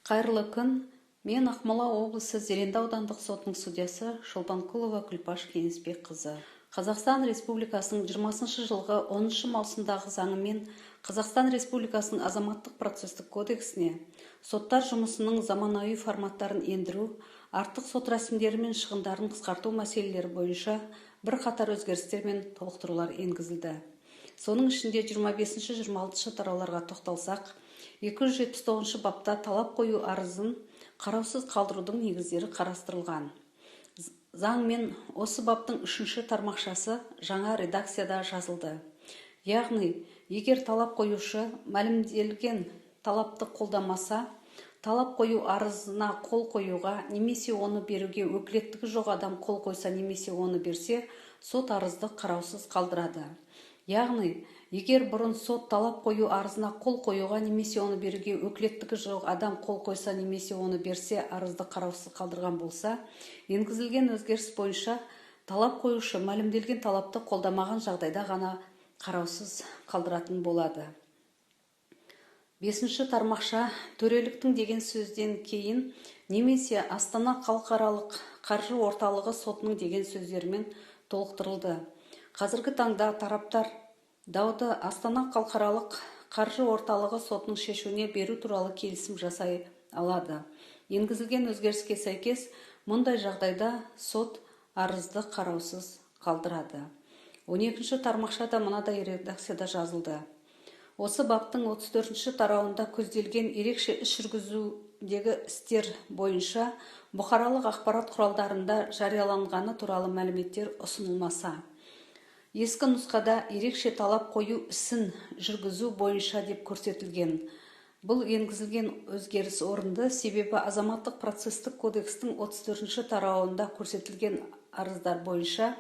Қайырлы күн. Мен Ақмола облысы Зеренді аудандық сотының судьясы Шолпанқұлова Күлпаш Кеңесбек қызы. Қазақстан Республикасының 20 жылғы 10 маусымдағы заңымен Қазақстан Республикасының азаматтық процестік кодексіне соттар жұмысының заманауи форматтарын ендіру, артық сот рәсімдері мен шығындарын қысқарту мәселелері бойынша бірқатар өзгерістер мен толықтырулар енгізілді. Соның ішінде 25-26 тарауларға тоқталсақ, 279 бапта талап қою арызын қараусыз қалдырудың негіздері қарастырылған. Заңмен осы баптың 3 тармақшасы жаңа редакцияда жазылды. Яғни, егер талап қоюшы мәлімделген талапты қолдамаса, талап қою арызына қол қоюға немесе оны беруге өкілеттігі жоқ адам қол қойса немесе оны берсе, сот арызды қараусыз қалдырады. Яғни, егер бұрын сот талап қою арызына қол қоюға немесе оны беруге өкілеттігі жоқ адам қол қойса немесе оны берсе арызды қараусыз қалдырған болса, енгізілген өзгеріс бойынша талап қоюшы мәлімделген талапты қолдамаған жағдайда ғана қараусыз қалдыратын болады. 5 тармақша төреліктің деген сөзден кейін немесе Астана халықаралық қаржы орталығы сотының деген сөздермен толықтырылды. Қазіргі таңда тараптар дауды Астана халықаралық қаржы орталығы сотының шешуіне беру туралы келісім жасай алады. Енгізілген өзгеріске сәйкес, мұндай жағдайда сот арызды қараусыз қалдырады. 12 тармақшада мынадай редакцияда жазылды. Осы баптың 34 тарауында көзделген ерекше іс жүргізудегі істер бойынша бұқаралық ақпарат құралдарында жарияланғаны туралы мәліметтер ұсынылмаса. Ескі нұсқада ерекше талап қою ісін жүргізу бойынша деп көрсетілген. Бұл енгізілген өзгеріс орынды, себебі азаматтық процестік кодекстің 34 тарауында көрсетілген арыздар бойынша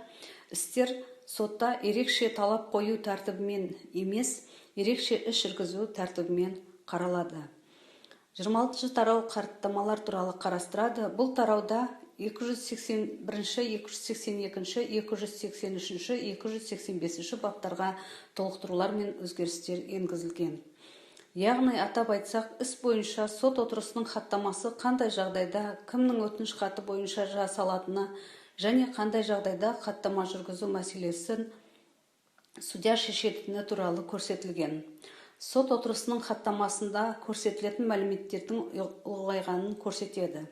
істер сотта ерекше талап қою тәртібімен емес, ерекше іс жүргізу тәртібімен қаралады. 26 тарау қарттамалар туралы қарастырады. Бұл тарауда 281, 282, 283, 285 баптарға толықтырулар мен өзгерістер енгізілген. Яғни, атап айтсақ, іс бойынша сот отырысының хаттамасы қандай жағдайда кімнің өтініш хаты бойынша жасалатыны және қандай жағдайда хаттама жүргізу мәселесін судья шешетіні туралы көрсетілген. Сот отырысының хаттамасында көрсетілетін мәліметтердің ұлғайғанын көрсетеді.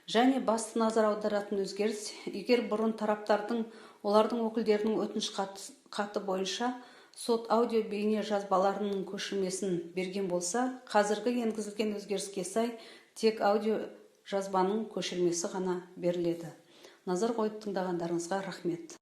Және басты назар аударатын өзгеріс, егер бұрын тараптардың олардың өкілдерінің өтініш хаты бойынша сот аудио бейне жазбаларының көшірмесін берген болса, қазіргі енгізілген өзгеріске сай тек аудио жазбаның көшірмесі ғана беріледі. Назар қойып тыңдағандарыңызға рахмет.